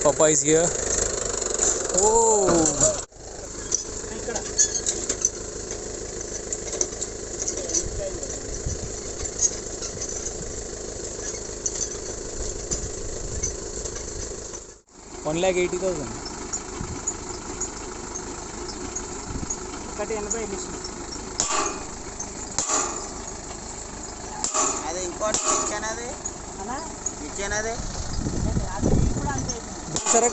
Papa is here. Oh. $1,80,000. అదే ఇంకోటి ఇచ్చానది అన్నా ఇచ్చానది సరే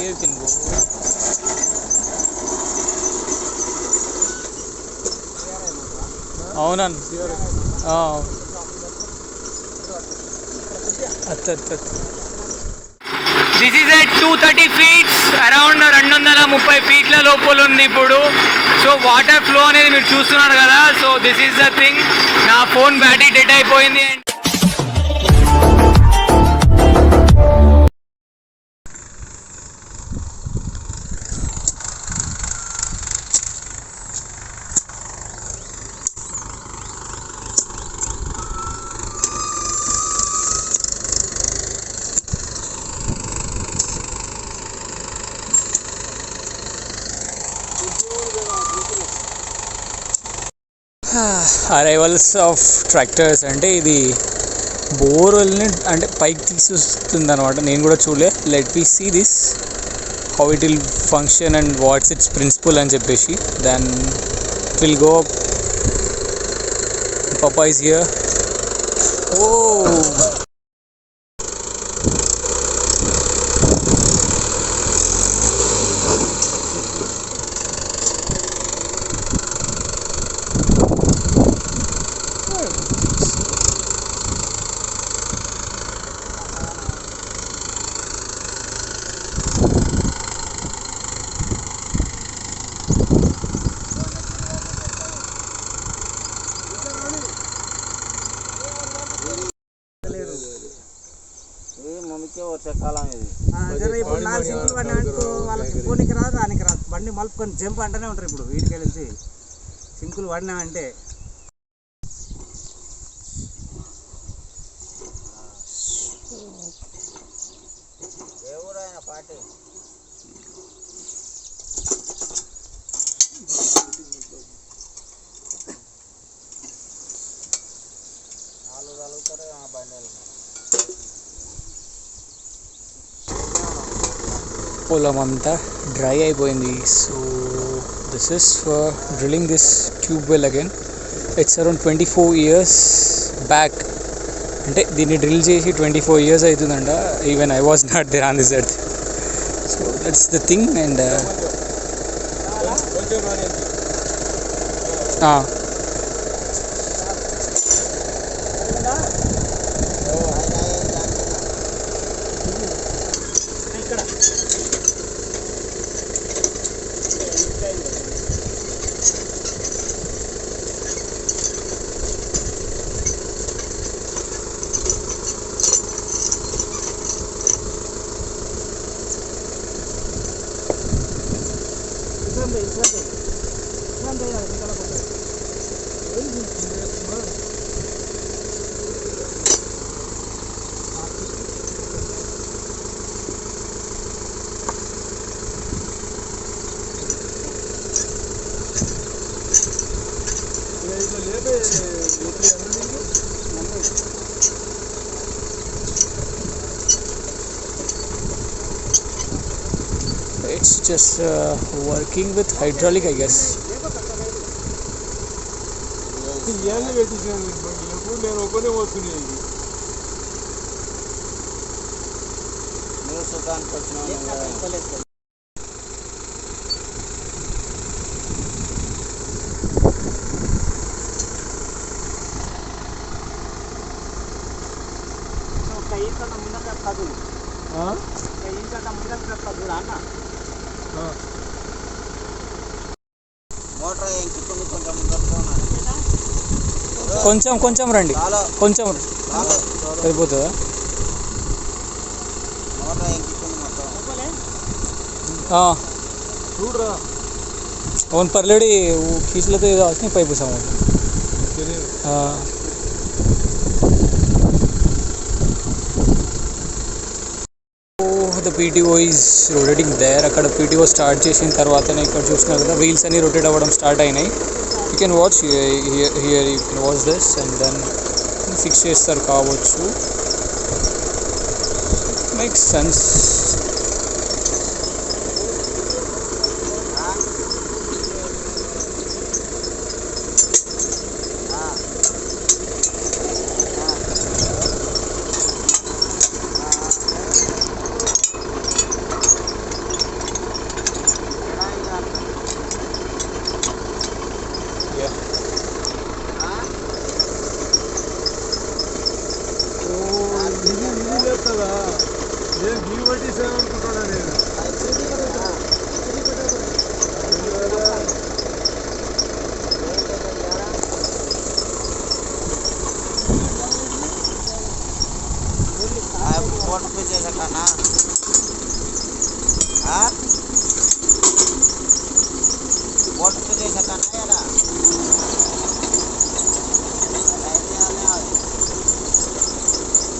here you can go. అవునన్ this is at 230 feet, around 230 feet లోపల ఉంది ఇప్పుడు. సో వాటర్ ఫ్లో అనేది మీరు చూస్తున్నారు కదా. So this is the thing. నా ఫోన్ బ్యాటరీ డెడ్ అయిపోయింది. అరైవల్స్ ఆఫ్ ట్రాక్టర్స్ అంటే ఇది బోర్వెల్ని అంటే పైకి తీసుకొస్తుంది అనమాట. నేను కూడా చూడలే. Let we see this how it will function and what's its principle అని చెప్పేసి. Then it will go. Papa is here. Oh. వర్షాకాలం ఇది ఇప్పుడు 4 సింకులు పడినా అనుకో వాళ్ళకి పోనీకి రాదు దానికి రాదు. బండి మలుపుకొని జంప్ అంటూనే ఉంటారు. ఇప్పుడు వీటికి వెళ్ళి సింకులు పడినా అంటే ఎవరైనా పార్టీ నాలుగు కలుగుతారు ఆ బండి. పొలం అంతా డ్రై అయిపోయింది. So this is for drilling this tube well again. It's around 24 years back. అంటే దీన్ని డ్రిల్ చేసి 24 years అవుతుందంట. Even I was not there on this earth. So that's the thing. And it's just working with hydraulic, I guess. Motor ఇంకొంచెం కొంచెం ముందరగా ఉన్నది. కొంచెం కొంచెం రండి, కొంచెం సరిపోతుందా? మోటార్ ఇంకొంచెం మొత్తం చూడరా అవును పర్లేడు खींचले तो ये नहीं पाइप समझ the PTO is rotating there. అక్కడ పీటీఓ స్టార్ట్ చేసిన తర్వాతనే ఇక్కడ చూసినారు కదా వీల్స్ అన్ని రొటేట్ అవ్వడం స్టార్ట్ అయినాయి. You can watch here you can watch this and then fix చేస్తారు కావచ్చు. Makes sense. మోటార్ పే చేసాకన్నా మోటార్ పే చేసాకన్నా ఎలా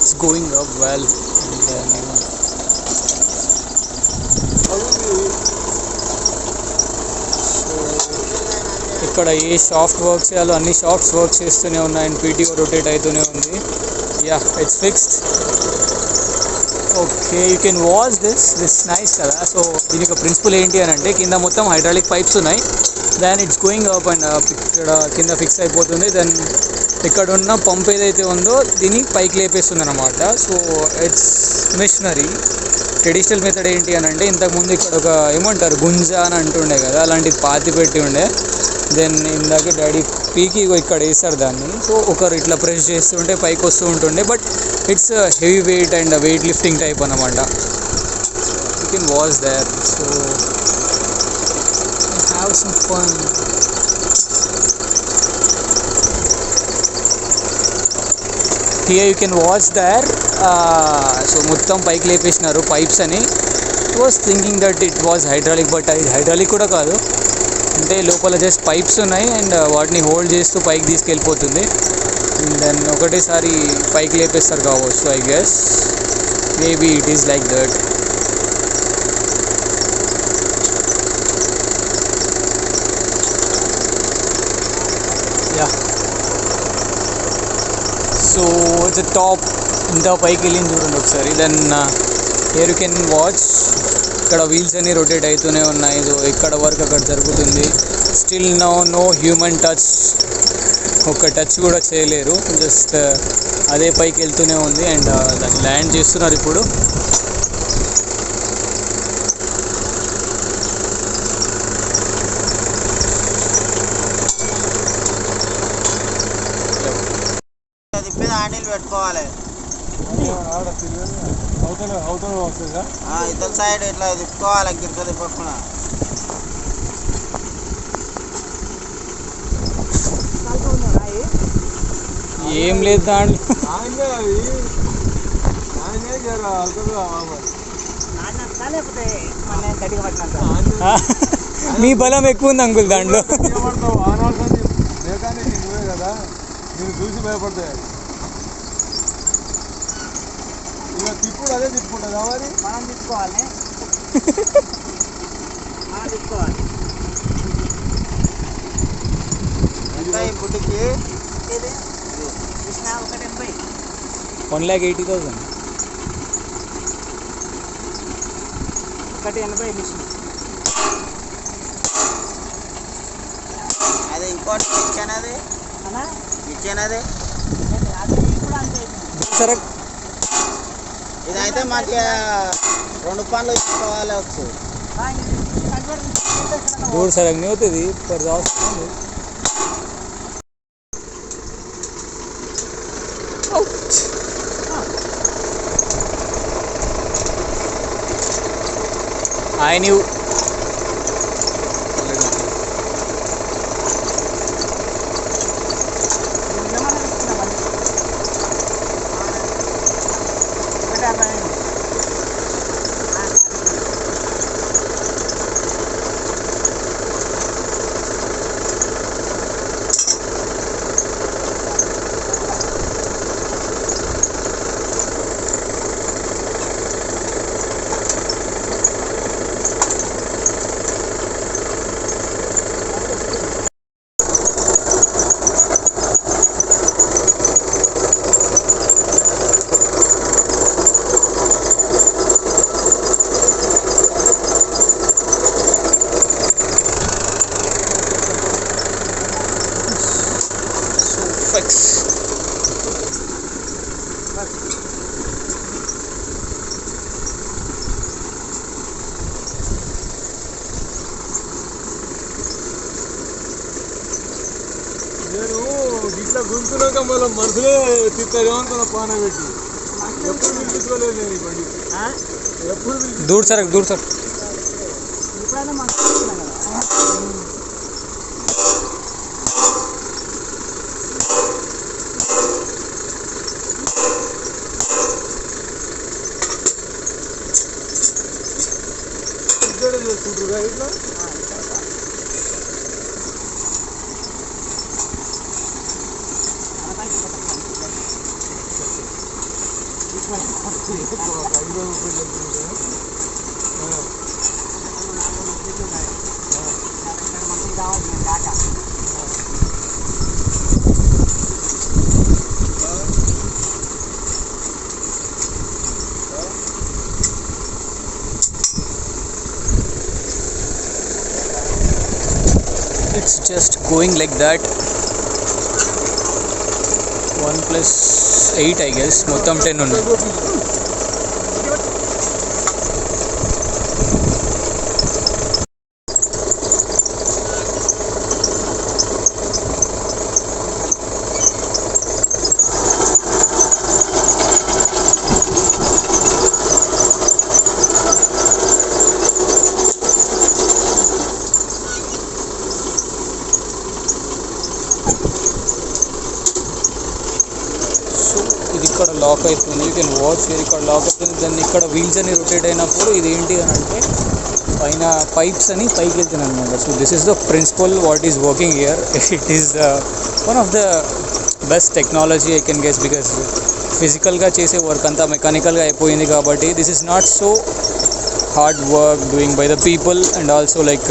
It's going up well. And then, ఇక్కడ ఏ సాఫ్ట్ వర్క్ చేయాలో అన్ని సాఫ్ట్స్ వర్క్ చేస్తూనే ఉన్నాయి అండ్ పీటీఓ రొటేట్ అవుతూనే ఉంది. Yeah it's fixed. Okay you can watch this nice కదా. సో దీనికి ప్రిన్సిపల్ ఏంటి అని అంటే కింద మొత్తం హైడ్రాలిక్ పైప్స్ ఉన్నాయి. Then it's going up and ఇక్కడ కింద ఫిక్స్ అయిపోతుంది. దెన్ ఇక్కడ ఉన్న పంప్ ఏదైతే ఉందో దీన్ని పైకి లేపేస్తుంది అనమాట. So it's machinery. Traditional method ఏంటి అని అంటే ఇంతకుముందు ఇక్కడ ఒక ఏమంటారు గుంజ అని అంటుండే కదా, అలాంటిది పాతి పెట్టి ఉండే. దెన్ ఇందాక డాడీ పీకి ఇక్కడ వేస్తారు దాన్ని. సో ఒకరు ఇట్లా ప్రెస్ చేస్తుంటే పైకి వస్తూ ఉంటుండే. But it's heavy weight and weight lifting type అనమాట. You can watch there. So have some fun. Here you can watch there. So మొత్తం పైకి లేపేసినారు పైప్స్ అని. It was thinking that it was hydraulic, but అది hydraulic కూడా కాదు. అంటే లోపల జస్ట్ పైప్స్ ఉన్నాయి అండ్ వాటిని హోల్డ్ చేస్తూ పైకి తీసుకెళ్ళిపోతుంది. దెన్ ఒకటేసారి పైకి లేపేస్తారు కావచ్చు. I guess maybe it is like that. Yeah so it's top. ఇంత పైకి వెళ్ళింది చూడండి ఒకసారి. Then here you can watch ఇక్కడ వీల్స్ అన్ని రొటేట్ అవుతూనే ఉన్నాయి. సో ఇక్కడ వర్క్ అక్కడ జరుగుతుంది. Still no human touch. ఒక టచ్ కూడా చేయలేరు. జస్ట్ అదే పైకి వెళ్తూనే ఉంది అండ్ దాన్ని ల్యాండ్ చేస్తున్నారు ఇప్పుడు. హ్యాండిల్ పెట్టుకోవాలి ఇద్దరు సైడ్ ఇట్లా తిప్పుకోవాలి గిరిక తిప్పకుండా. ఏం లేదు దాంట్లో. మీ బలం ఎక్కువ ఉంది అంకుల్ దాంట్లో. కదా నేను చూసి భయపడతాయి. ఇలా తిప్పుడు అదే తిప్పుకుంటుందా మరి? మనం తిప్పుకోవాలి. మనం తిప్పుకోవాలి. ఎంత ఈ బుడ్డికి? ఇది కృష్ణ 180. 1,80,000. 180 మిషన్. అది ఇంకోటి కిచెన్ అది కిచెన్ అది సరే ఇదైతే మంచిగా 2 పనులు ఇచ్చుకోవాలి వచ్చు. दूर सरक नहीं होती थी पर I knew. ఇట్లా గుంతున్నాక మళ్ళీ మనసులే తిట్టారేమో అనుకున్న పాన పెట్టి ఎప్పుడు పిలిపించుకోలేదు నేను ఈ బండి ఎప్పుడు दूर सर ఇప్పుడైనా మంచిగా కదా. ఇద్దరే చేసుకుంటారు ఇట్లా it's just going like that 1 plus 8 I guess మొత్తం 10 ఉంది. ఇది ఇక్కడ లాక్ అవుతుంది, యూ కెన్ వాచ్ ఇక్కడ లాక్ అవుతుంది. దాన్ని ఇక్కడ వీల్స్ అని రొటేట్ అయినప్పుడు ఇది ఏంటి అని అంటే పైన పైప్స్ అని పైకి వెళ్తుంది అనమాట. So this is the principle what is working here. It is one of the best technology I can guess, because ఫిజికల్గా చేసే వర్క్ అంతా మెకానికల్గా అయిపోయింది కాబట్టి this is not so hard work doing by the people. And also like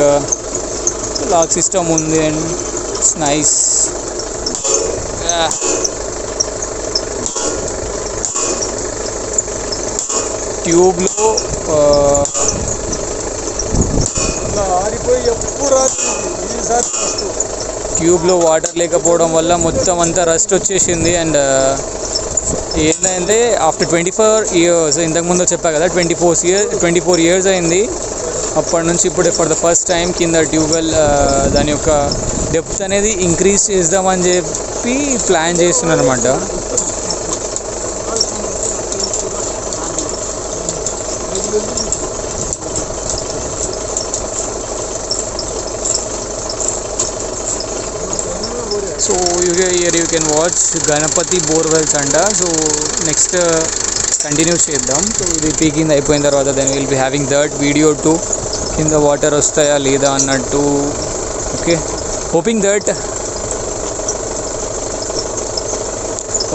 lock system ఉంది and it's nice. ట్యూబ్లో అలా ఆరిపోయి ఎప్పుడు రాత్రి ఈసారి ఫస్ట్ ట్యూబ్లో వాటర్ లేకపోవడం వల్ల మొత్తం అంతా రస్ట్ వచ్చేసింది. అండ్ ఏంటంటే ఆఫ్టర్ 24 years, ఇంతకుముందు చెప్పా కదా 24 years అయింది అప్పటి నుంచి ఇప్పుడు ఫర్ ద ఫస్ట్ టైం కింద ట్యూబ్వెల్ దాని యొక్క డెప్త్ అనేది ఇంక్రీజ్ చేద్దామని చెప్పి ప్లాన్ చేస్తున్నారు అనమాట. So here you can watch Ganapati borewells అంట. సో నెక్స్ట్ కంటిన్యూ చేద్దాం. సో ఇది పీకింగ్ అయిపోయిన తర్వాత then will be having that video to కింద వాటర్ వస్తాయా లేదా అన్నట్టు. ఓకే, హోపింగ్ దట్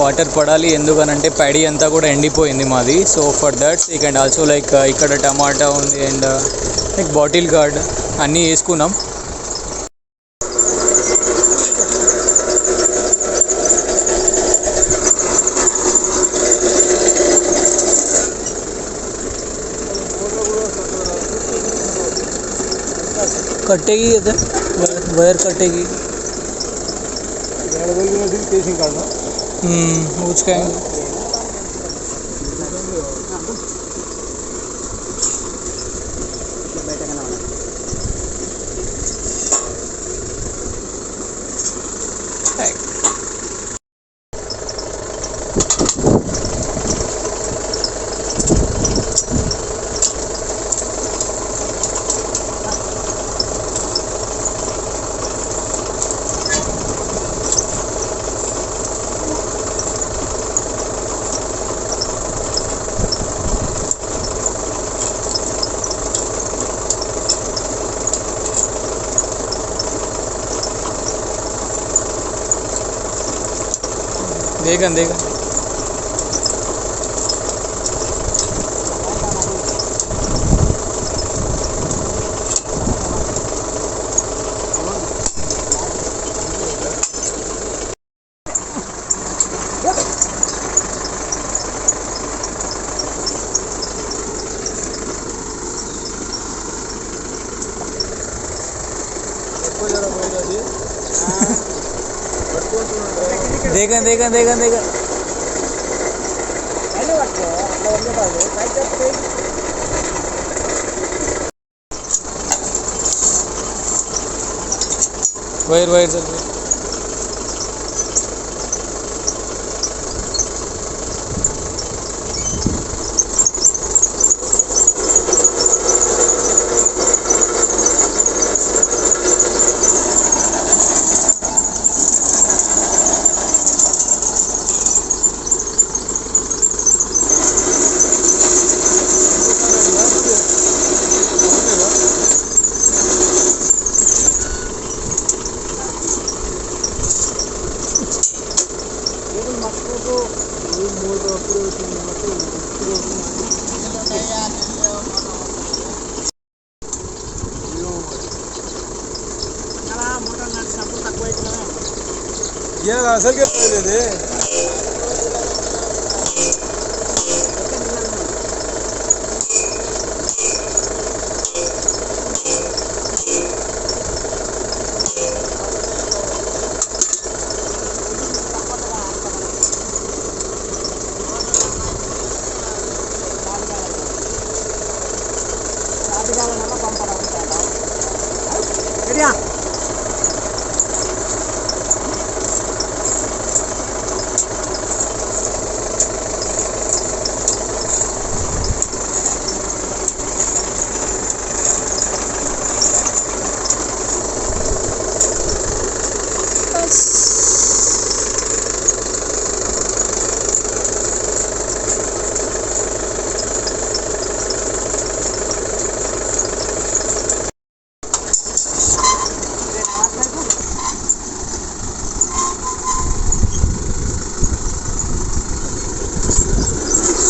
వాటర్ పడాలి, ఎందుకనంటే ప్యాడీ అంతా కూడా ఎండిపోయింది మాది. So for that's you can also like ఇక్కడ టమాటా ఉంది అండ్ లైక్ బాటిల్ గార్డ్ అన్నీ వేసుకున్నాం. कटेगी इधर वायर कटेगी. కేసింగ్ కాడ उसका देखा देखा वायर चल रही. ఇవాళ అసలుకే పోయలేదే.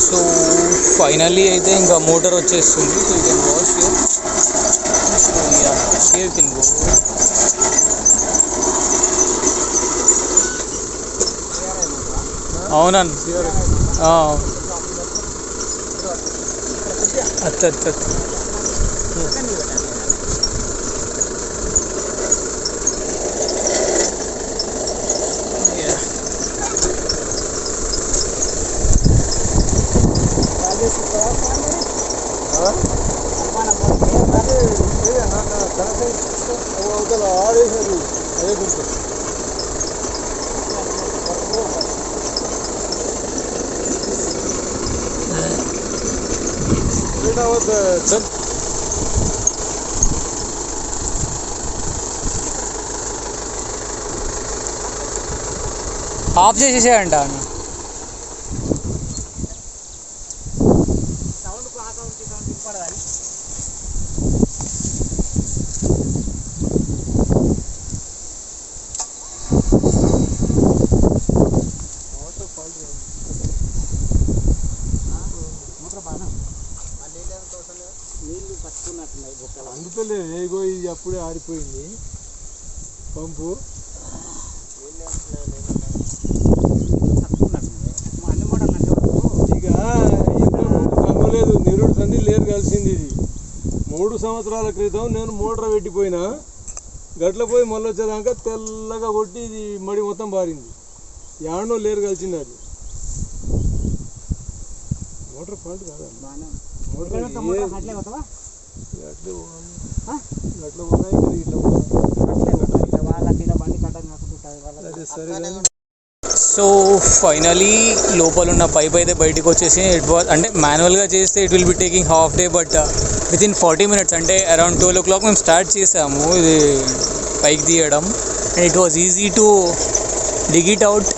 సో ఫైనల్లీ అయితే ఇంకా మోటార్ వచ్చేస్తుంది. So you can watch here. So yeah, here can go. అవునన్ అచ్చ అచ్చ అచ్చ. అవతల ఆడేసారు అదే గుర్తు. ఆఫ్ చేసేసేయంట. అందుతలేదు ఏగో ఇది అప్పుడే ఆరిపోయింది పంపు. ఇక కమ్మలేదు నిరుడు సంది లేరు కలిసింది. ఇది 3 సంవత్సరాల క్రితం నేను మోటార్ పెట్టిపోయినా గట్ల పోయి మళ్ళీ వచ్చేదాకా తెల్లగా కొట్టి ఇది మడి మొత్తం బారింది. యాడనో లేరు కలిసింది. అది మోటార్ ఫాల్ట్ కాదా? మోటార్ అట్లే సో ఫైనలీ లోపల ఉన్న పైప్ అయితే బయటకు వచ్చేసి ఇట్ వాజ్ అంటే మాన్యువల్గా చేస్తే it will be taking half day, but within 40 minutes అంటే అరౌండ్ 12 o'clock మేము స్టార్ట్ చేసాము ఇది పైకి తీయడం. And it was easy to dig it out.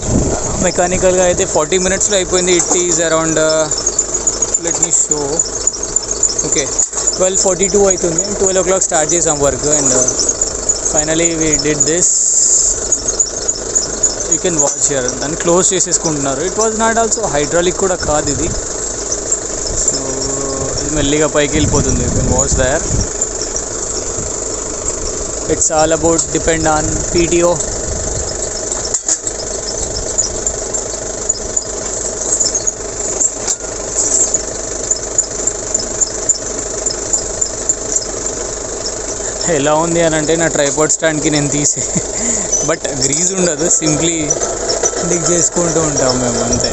మెకానికల్గా అయితే 40 minutesలో అయిపోయింది. It is around let me show. Okay, 12:42 అవుతుంది. 12 o'clock స్టార్ట్ చేసాం work and finally we did this. You can watch here. దాన్ని క్లోజ్ చేసేసుకుంటున్నారు. It was not also hydraulic కూడా కాదు ఇది. సో ఇది మెల్లిగా పైకి వెళ్ళిపోతుంది. You can watch their. It's all about depend on PTO. ఎలా ఉంది అని అంటే నా ట్రైపాడ్ స్టాండ్కి నేను తీసి బట్ గ్రీజ్ ఉండదు, సింప్లీ డిగ్ చేసుకుంటూ ఉంటాం మేము అంతే.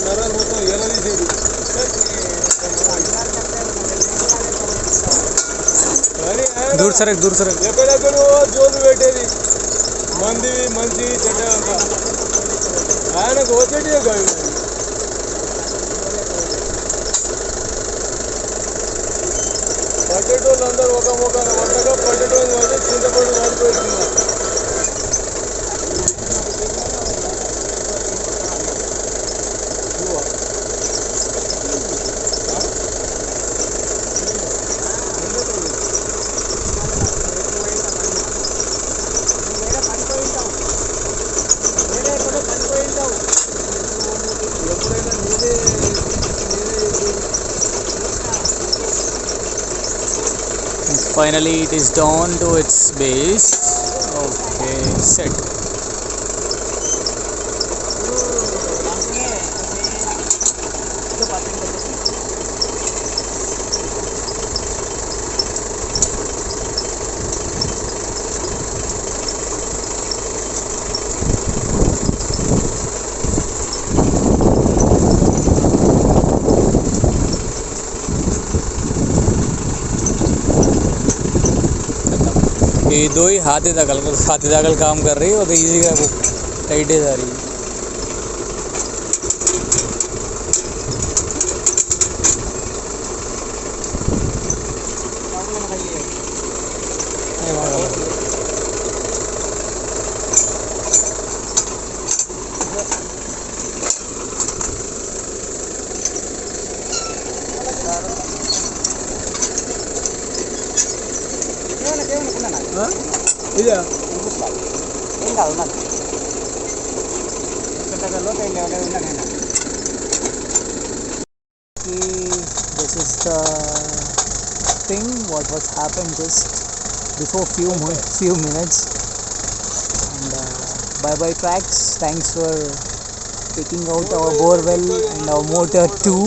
నరాలు మొత్తం ఎలా తీసేది. దూర్ సరక్ ఎక్కడెక్కడో జోలు పెట్టేది మంది మంచి చెడ్డ అంతా ఆయనకు వచ్చేటివే కాదు. పట్టేటోళ్ళు అందరూ ఒక ముఖాన పట్టగా పట్టేటోళ్ళు అంటే చింతపండు పడిపోతున్నారు. Finally it is down to its base. Okay, set. ये दो ही हाथी दाखल काम कर रही है और इजी का वो टाइट है जा रही है. ఇదా ఏం కాదు నాకు లోకి వెళ్ళి ఉన్నాను. This is the thing what was happened just before few minutes. And bye bye tracks. Thanks for taking out our borewell and our motor too.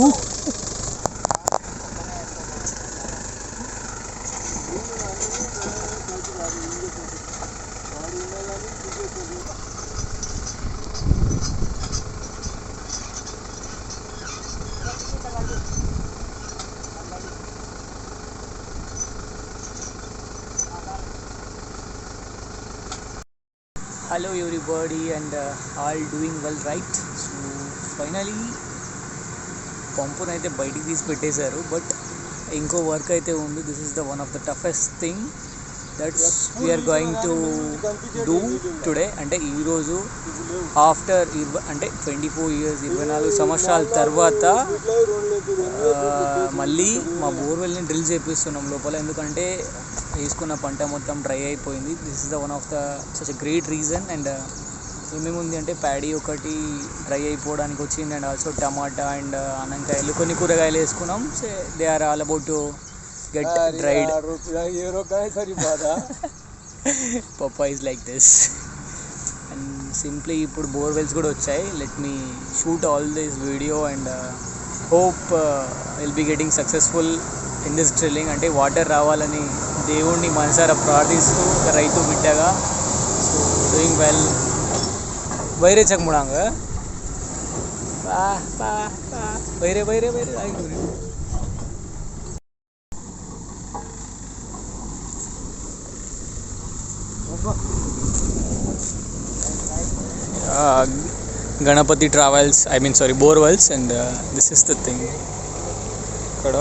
Hello everybody and all doing well, right? So finally పంపును అయితే బయటికి తీసి పెట్టేశారు, but ఇంకో work అయితే ఉంది. This is the one of the toughest thing that's we're going to do today. అంటే ఈరోజు ఆఫ్టర్ అంటే 24 years 24 సంవత్సరాల తర్వాత మళ్ళీ మా బోర్వెల్ని డ్రిల్ చేపిస్తున్నాం లోపల. ఎందుకంటే వేసుకున్న పంట మొత్తం డ్రై అయిపోయింది. This is the one of the such a great reason. And ఏమేముంది అంటే ప్యాడీ ఒకటి డ్రై అయిపోవడానికి వచ్చింది, అండ్ ఆల్సో టమాటా అండ్ అనంకాయలు కొన్ని కూరగాయలు వేసుకున్నాం. So they are all about to get dried. పప్పా is like this. And simply ఇప్పుడు బోర్వెల్స్ కూడా వచ్చాయి. Let me shoot all this video and hope will be getting successful in this drilling. అంటే water రావాలని దేవుణ్ణి మనసారా ప్రార్థిస్తూ ఒక రైతు బిడ్డగా. So doing well. వైరే చక్ముడాంగ పా పా పా వైరే వైరే వైరే ఆగి Ganapathi travels, I mean sorry borewells. And this is the thing. ఇక్కడ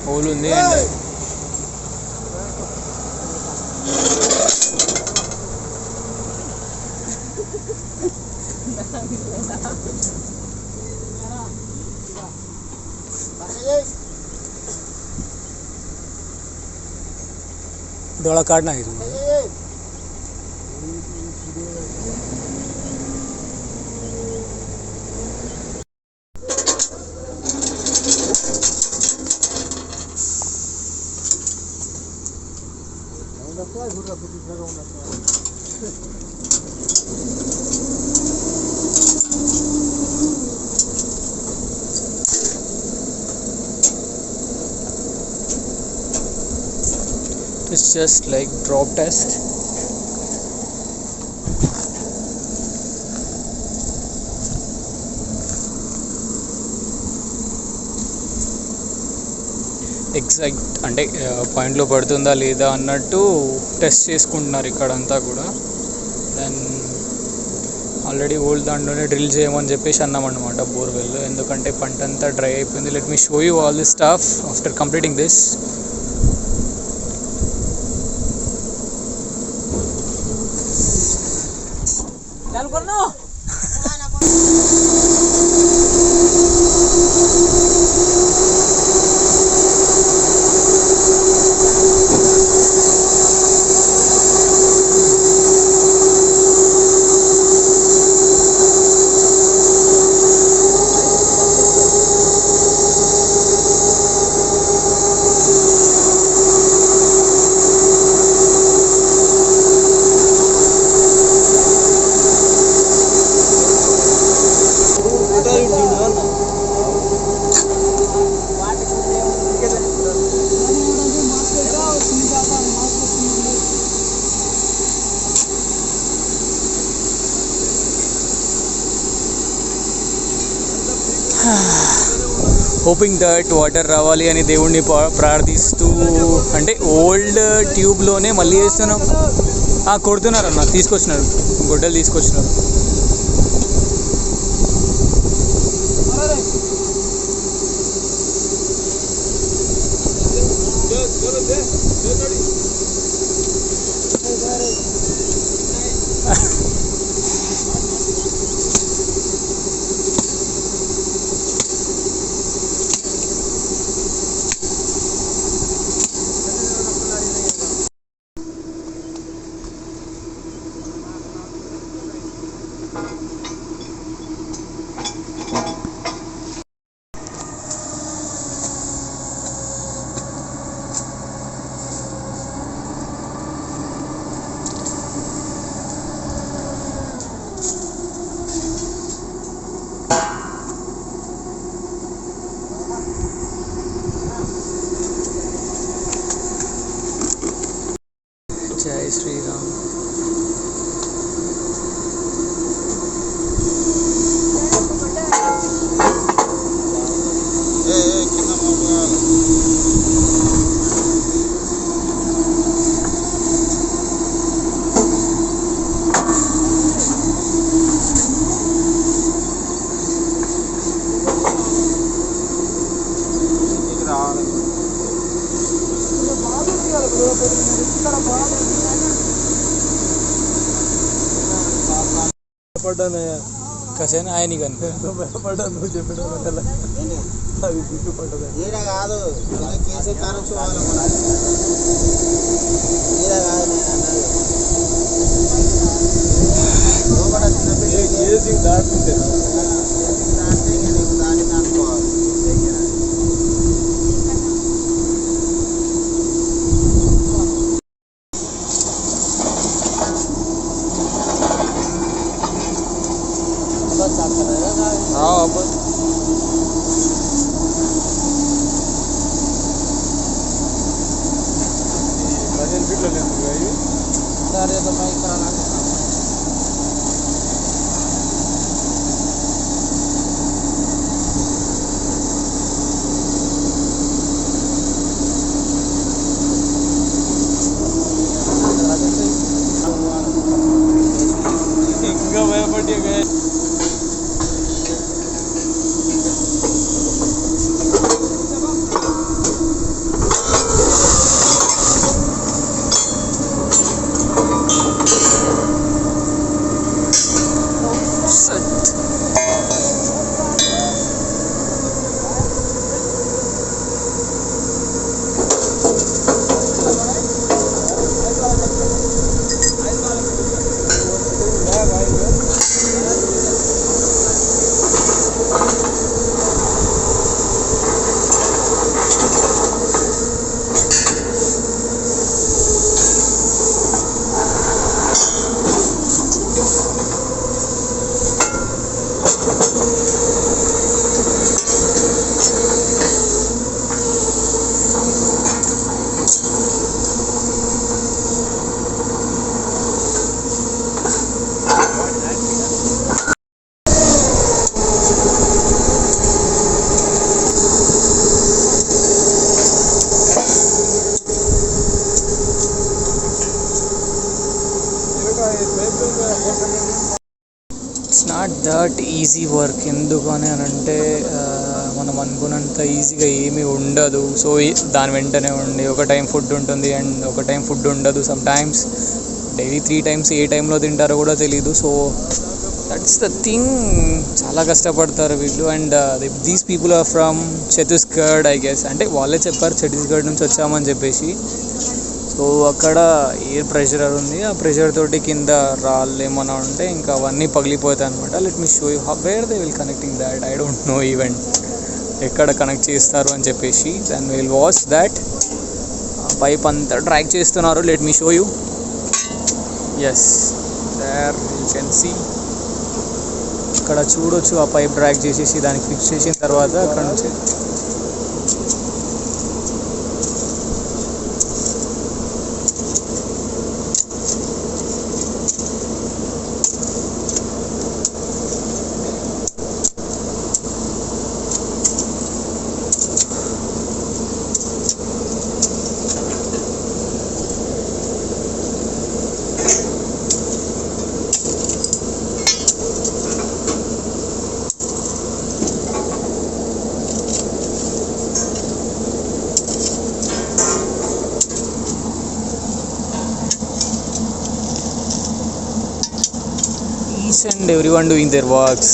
హోల్ ఉంది అండ్ डोळा काढ नाही तू. It's just like drop test. Exact అంటే పాయింట్లో పడుతుందా లేదా అన్నట్టు టెస్ట్ చేసుకుంటున్నారు ఇక్కడంతా కూడా. దెన్ ఆల్రెడీ ఓల్డ్ దాంట్లోనే డ్రిల్ చేయమని చెప్పేసి అన్నామన్నమాట బోర్వెల్. ఎందుకంటే పంట అంతా డ్రై అయిపోయింది. Let me show you all this stuff after completing this. Hoping that water రావాలి అని దేవుణ్ణి ప్రార్థిస్తూ, అంటే ఓల్డ్ ట్యూబ్లోనే మళ్ళీ వేస్తున్నాం. కొడుతున్నారన్న, తీసుకొచ్చినారు, గొడ్డలు తీసుకొచ్చినారు. జై శ్రీరామ్. పడ్డానయ్యా కసేనా ఆయన కానీ భయపడ్డాను, నువ్వు చెప్పిన అది దిక్కు పడ్డదా ఈడ కాదు, కేసీ కారం చూడాలి మన ఈడ కాదు నేను అన్నది. లోపల చిన్న బిడ్డ కేసీ దాటుతుంటే దాంట్లో ఇక నీకు దాన్ని దాటుకోవాలి. పదిహేను ఫీట్లు లేదు అవి ఇంకా భయపడి it's not that easy work. ఎందుకు అని అంటే మనం అనుకున్నంత ఈజీగా ఏమీ ఉండదు. సో దాని వెంటనే ఉండి ఒక టైం ఫుడ్ ఉంటుంది అండ్ ఒక టైం ఫుడ్ ఉండదు. సమ్ టైమ్స్ డైలీ 3 times ఏ టైంలో తింటారో కూడా తెలీదు. So that's the thing. చాలా కష్టపడతారు వీళ్ళు. And these people are from Chhattisgarh I guess. అంటే వాళ్ళే చెప్పారు ఛత్తీస్గఢ్ నుంచి వచ్చామని చెప్పేసి. సో అక్కడ ఎయిర్ ప్రెషర్ ఉంది. ఆ ప్రెషర్ తోటి కింద రాళ్ళు ఏమన్నా ఉంటే ఇంకా అవన్నీ పగిలిపోతాయి అనమాట. Let me show you where they will connecting that. I don't know even ఎక్కడ కనెక్ట్ చేస్తారు అని చెప్పేసి. Then will watch that. Pipe అంతా డ్రాగ్ చేస్తున్నారు. Let me show you. Yes, there you can see. ఇక్కడ చూడొచ్చు ఆ పైప్ డ్రాగ్ చేసేసి దానికి ఫిక్స్ చేసిన తర్వాత అక్కడ నుంచి each and everyone doing their works.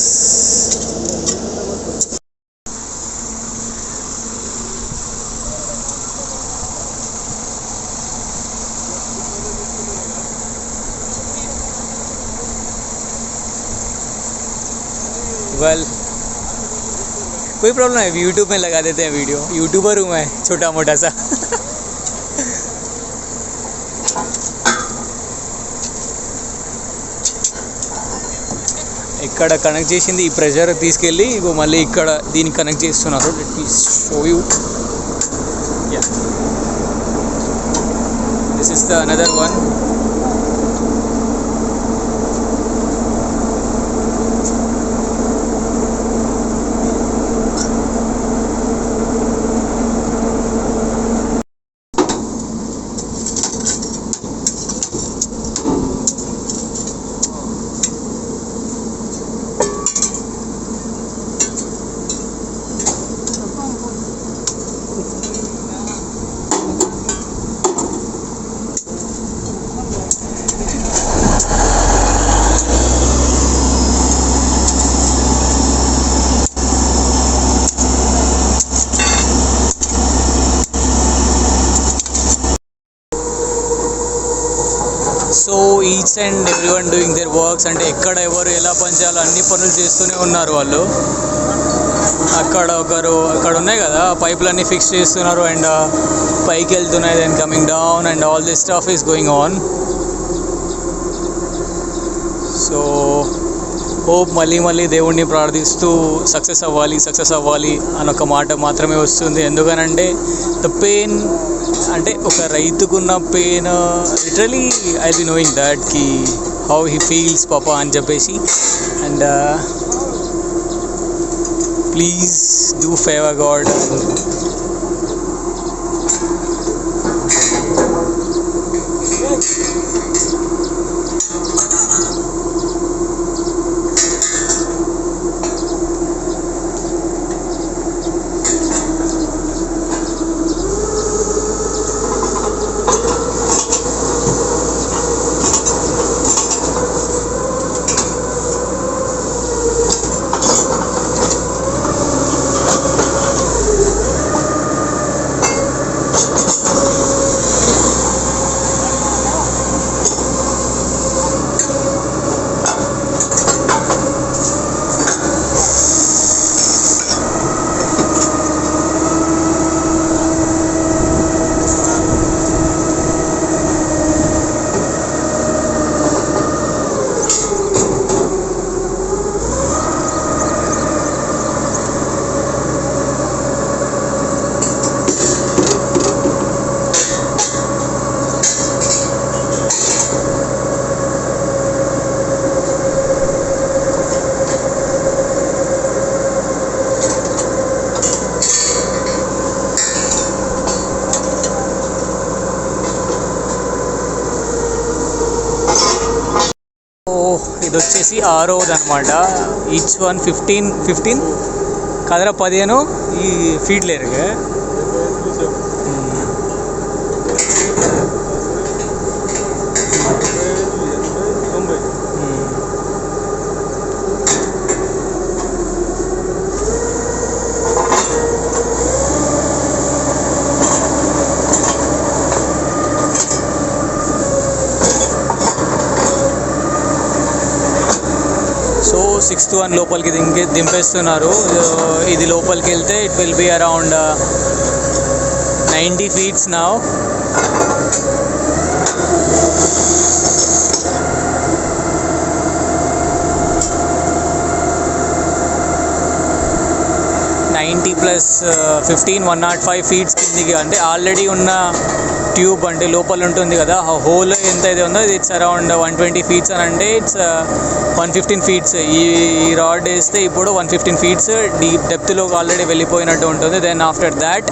Well, कोई प्रॉब्लम है, यूट्यूब में लगा देते हैं वीडियो. यूट्यूबर हूँ मैं, छोटा मोटा सा. ఇక్కడ కనెక్ట్ చేసింది ఈ ప్రెషర్ తీసుకెళ్ళి ఇగో మళ్ళీ ఇక్కడ దీనికి కనెక్ట్ చేస్తున్నారు. Let me show you. Yeah, this is the another one. So each and every one doing there works. అంటే ఎక్కడ ఎవరు ఎలా పని చేయాలో అన్ని పనులు చేస్తూనే ఉన్నారు వాళ్ళు. అక్కడ ఒకరు అక్కడ ఉన్నాయి కదా పైపులన్నీ ఫిక్స్ చేస్తున్నారు అండ్ పైకి వెళ్తున్నాయి, then coming down and all this stuff is going on. So hope మళ్ళీ దేవుణ్ణి ప్రార్థిస్తూ సక్సెస్ అవ్వాలి అని ఒక మాట మాత్రమే వస్తుంది. ఎందుకనంటే ద పెయిన్, అంటే ఒక రైతుకున్న pain literally I be knowing that కి హౌ హీ ఫీల్స్ పాపా అని చెప్పేసి. And please do favour God. ఇది వచ్చేసి 6వది అనమాట. ఈచ్ వన్ 15 కదరా 15 ఈ ఫీడ్ లేరుగా. సో 6th one లోపలికి దింపేస్తున్నారు. ఇది లోపలికి వెళ్తే it will be around 90 feet now. +15 105 feet కిందికి, అంటే ఆల్రెడీ ఉన్న ట్యూబ్ అంటే లోపల ఉంటుంది కదా, ఆ హోల్ ఎంత అయితే ఉందో ఇట్స్ అరౌండ్ 120 feet అని, అంటే ఇట్స్ 115 feet. ఈ రాడ్ వేస్తే ఇప్పుడు 115 feet డీప్ డెప్త్లోకి ఆల్రెడీ వెళ్ళిపోయినట్టు ఉంటుంది. Then after that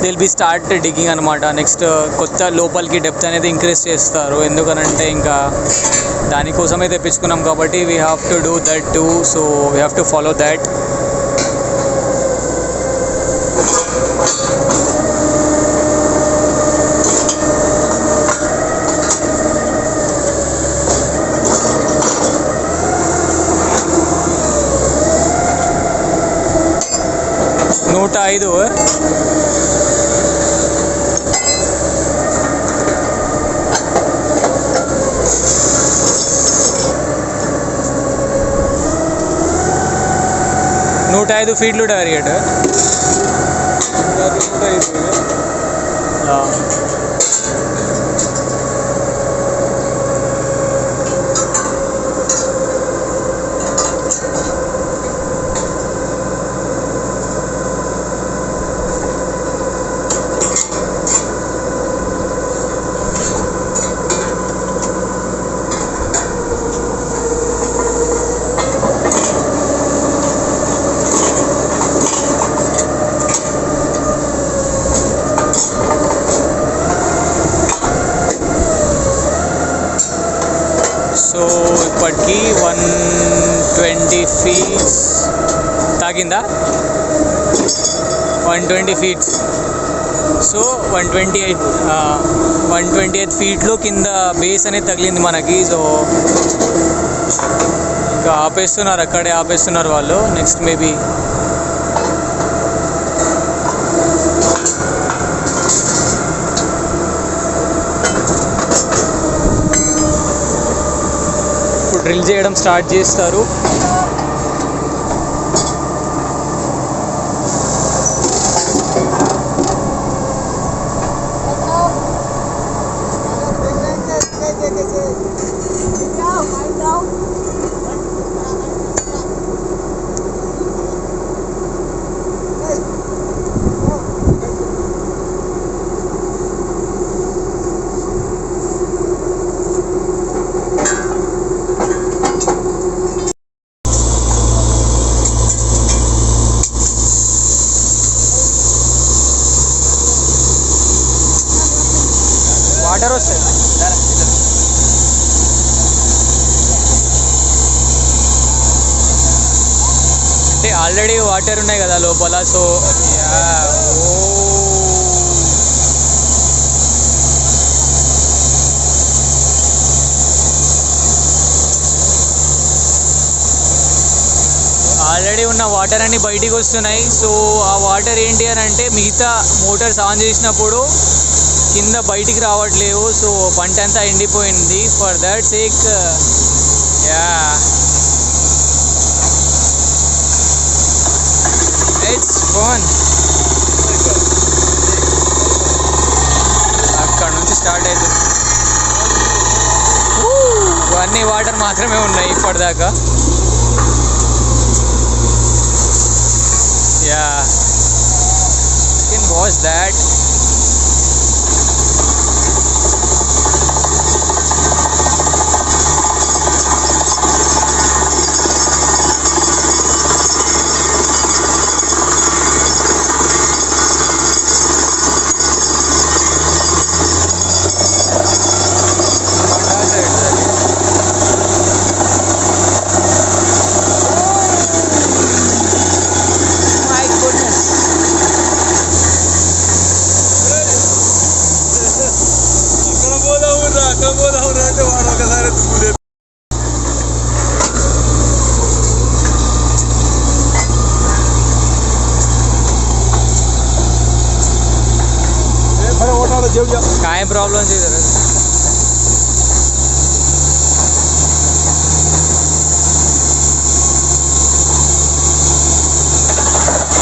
we'll be start digging అనమాట. నెక్స్ట్ కొత్త లోపలికి డెప్త్ అనేది ఇంక్రీజ్ చేస్తారు. ఎందుకనంటే ఇంకా దానికోసమే తెప్పించుకున్నాం కాబట్టి we have to do that two. So we have to follow that. 105. నూట 5 ఫీట్లు టార్గెట్. సో ఇప్పటికి 120 ఫీట్స్ తాగిందా, 120 ఫీట్స్. సో 128 ఫీట్లో కింద బేస్ అనేది తగిలింది మనకి. సో ఇంకా ఆపేస్తున్నారు, అక్కడే ఆపేస్తున్నారు వాళ్ళు. నెక్స్ట్ మేబీ డ్రిల్ చేయడం స్టార్ట్ చేస్తారు. వాటర్ వస్తుంది అంటే ఆల్రెడీ వాటర్ ఉన్నాయి కదా లోపల. సో ఆల్రెడీ ఉన్న వాటర్ అన్ని బయటికి వస్తున్నాయి. సో ఆ వాటర్ ఏంటి అని అంటే మిగతా మోటార్స్ ఆన్ చేసినప్పుడు కింద బయటికి రావట్లేవు. సో పంట అంతా ఎండిపోయింది. For that sake it's fun. అక్కడ నుంచి స్టార్ట్ అవుతుంది. అన్ని వాటర్ మాత్రమే ఉన్నాయి ఇప్పటిదాకా. You can watch that. काय प्रॉब्लम છે इधर?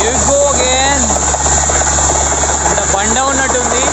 You go again. ఇంత బండ ఉన్నట్టుంది.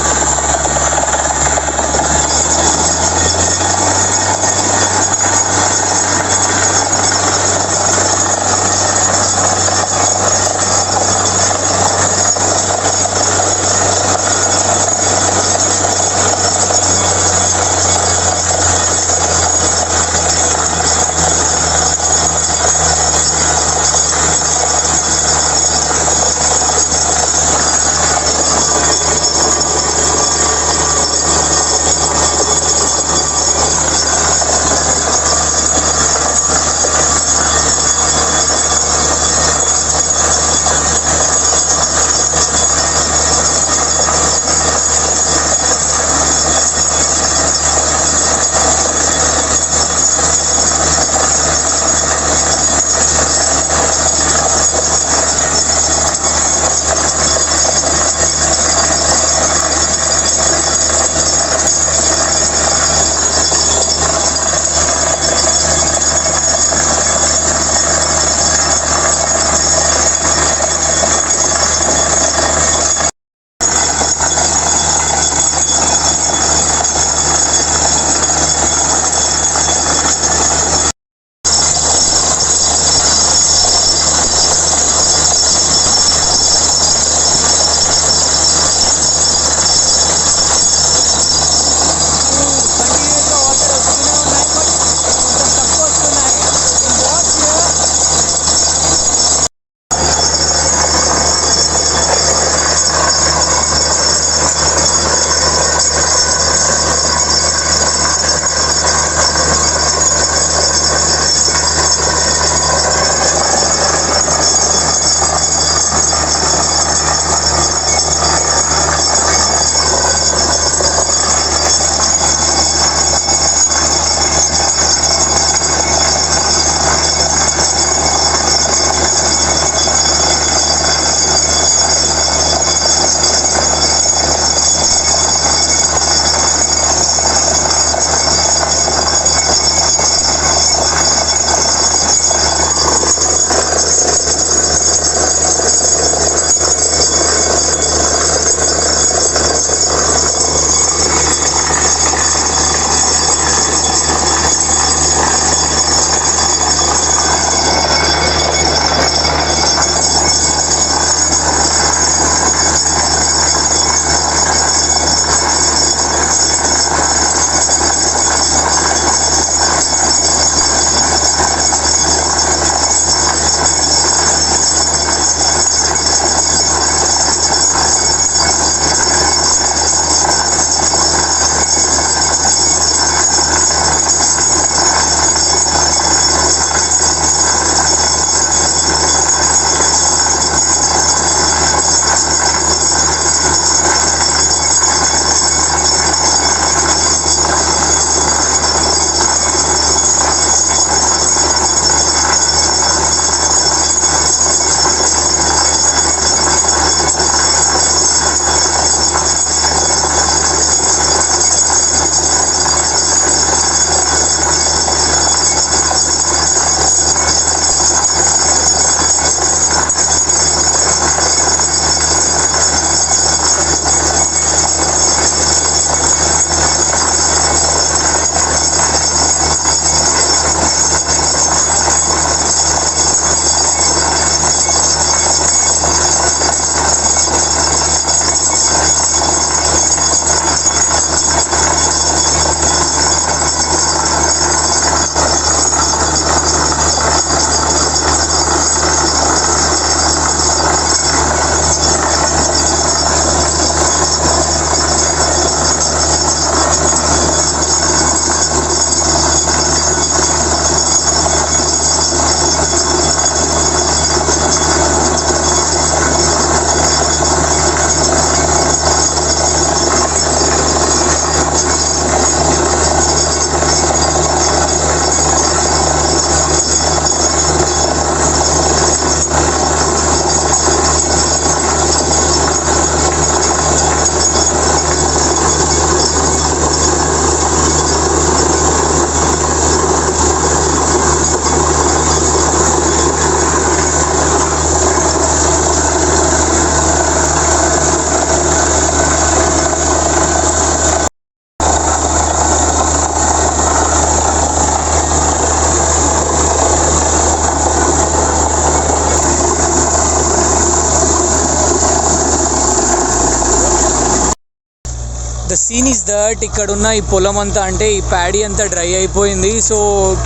ద సీన్ ఈస్ దట్ ఇక్కడ ఉన్న ఈ పొలం అంతా అంటే ఈ ప్యాడీ అంతా డ్రై అయిపోయింది. సో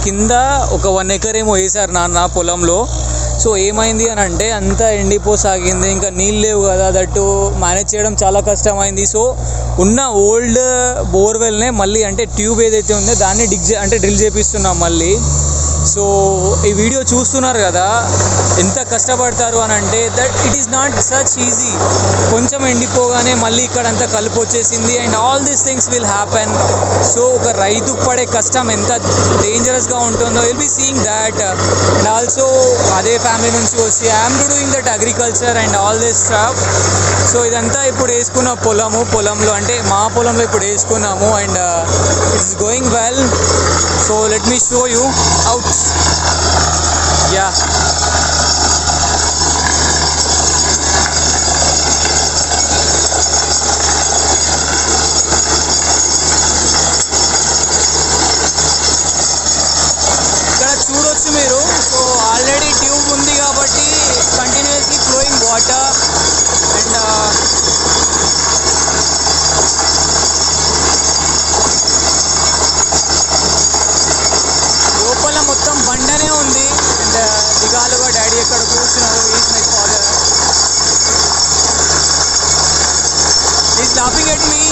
కింద ఒక 1 ఎకర్ ఏమో వేసారు నాన్న పొలంలో. సో ఏమైంది అని అంటే అంతా ఎండిపోసాగింది, ఇంకా నీళ్ళు లేవు కదా, దట్టు మేనేజ్ చేయడం చాలా కష్టమైంది. సో ఉన్న ఓల్డ్ బోర్వెల్నే మళ్ళీ అంటే ట్యూబ్ ఏదైతే ఉందో దాన్ని డ్రిల్ చేపిస్తున్నాం మళ్ళీ. సో ఈ వీడియో చూస్తున్నారు కదా ఎంత కష్టపడతారు అని అంటే that it is not such easy. కొంచెం ఎండిపోగానే మళ్ళీ ఇక్కడ అంతా కలుపు వచ్చేసింది and all these things will happen. So ఒక రైతుకు పడే కష్టం ఎంత డేంజరస్గా ఉంటుందో will be seeing that. And also అదే ఫ్యామిలీ నుంచి వచ్చి I'm doing that agriculture and all this stuff. So ఇదంతా ఇప్పుడు వేసుకున్న పొలంలో అంటే మా పొలంలో ఇప్పుడు వేసుకున్నాము and it's going well. So let me show you out. Yeah. ఇక్కడ చూడొచ్చు మీరు. సో ఆల్రెడీ ట్యూబ్ ఉంది కాబట్టి కంటిన్యూస్లీ ఫ్లోయింగ్ వాటర్ అండ్ లోపల మొత్తం బండనే ఉంది. అండ్ దిగాలుగా డాడీ ఎక్కడ కూర్చున్నారు. Is my father. Is laughing at me.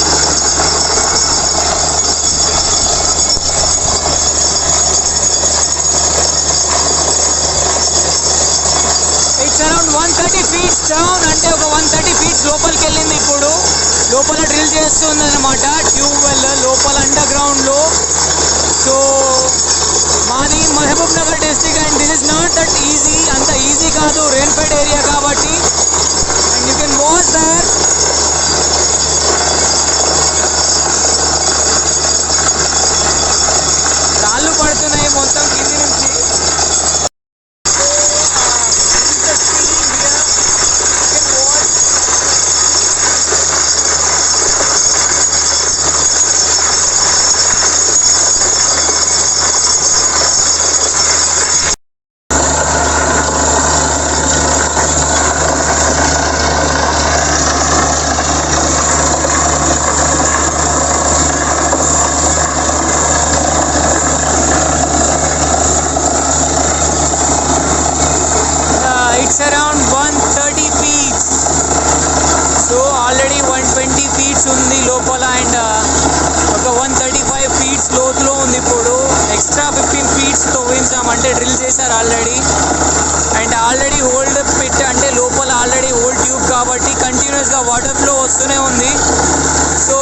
It's around 130 feet down, అంటే ఒక 130 feet లోపలికి వెళ్ళింది. ఇప్పుడు లోపల డ్రిల్ చేస్తుంది అనమాట ట్యూబ్ వెల్ లోపల అండర్ గ్రౌండ్లో. సో మాది Mahbubnagar district and this is not that easy. అంత ఈజీ కాదు రెయిన్ఫెడ్ ఏరియా కాబట్టి. And you can watch that. రాళ్ళు పడుతున్నాయి మొత్తం కింది నుంచి. It's around 130 feet. So already 120 feet ఉంది లోపల అండ్ ఒక 135 feet లోతులో ఉంది. ఇప్పుడు ఎక్స్ట్రా 15 feet తవ్వించాం అంటే డ్రిల్ చేశారు already. And already old pit అంటే లోపల ఆల్రెడీ ఓల్డ్ ట్యూబ్ కాబట్టి కంటిన్యూస్గా వాటర్ ఫ్లో వస్తూనే ఉంది. సో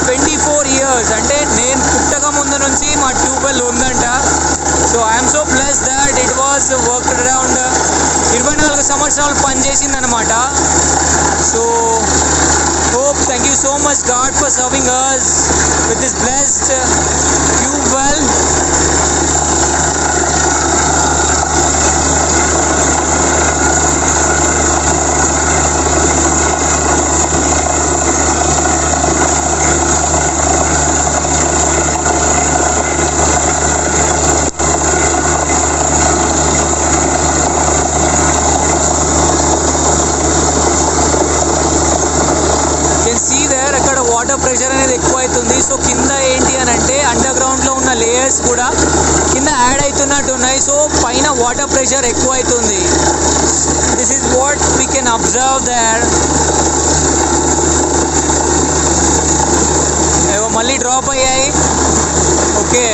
24 years అంటే నేను పుట్టక ముందు నుంచి మా ట్యూబ్వెల్ ఉందంట. So I'm so plus that it was work around 24 సంవత్సరాలు పనిచేసింది అనమాట. So hope, thank you so much God for serving us with this blessed tube well. అక్కడ వాటర్ ప్రెషర్ అనేది ఎక్కువ అవుతుంది. సో కింద ఏంటి అని అంటే అండర్ గ్రౌండ్లో ఉన్న లేయర్స్ కూడా కింద యాడ్ అవుతున్నట్టు ఉన్నాయి. సో పైన వాటర్ ప్రెషర్ ఎక్కువ అవుతుంది. This is what we can observe there. ఏవో మళ్ళీ డ్రాప్ అయ్యాయి. ఓకే,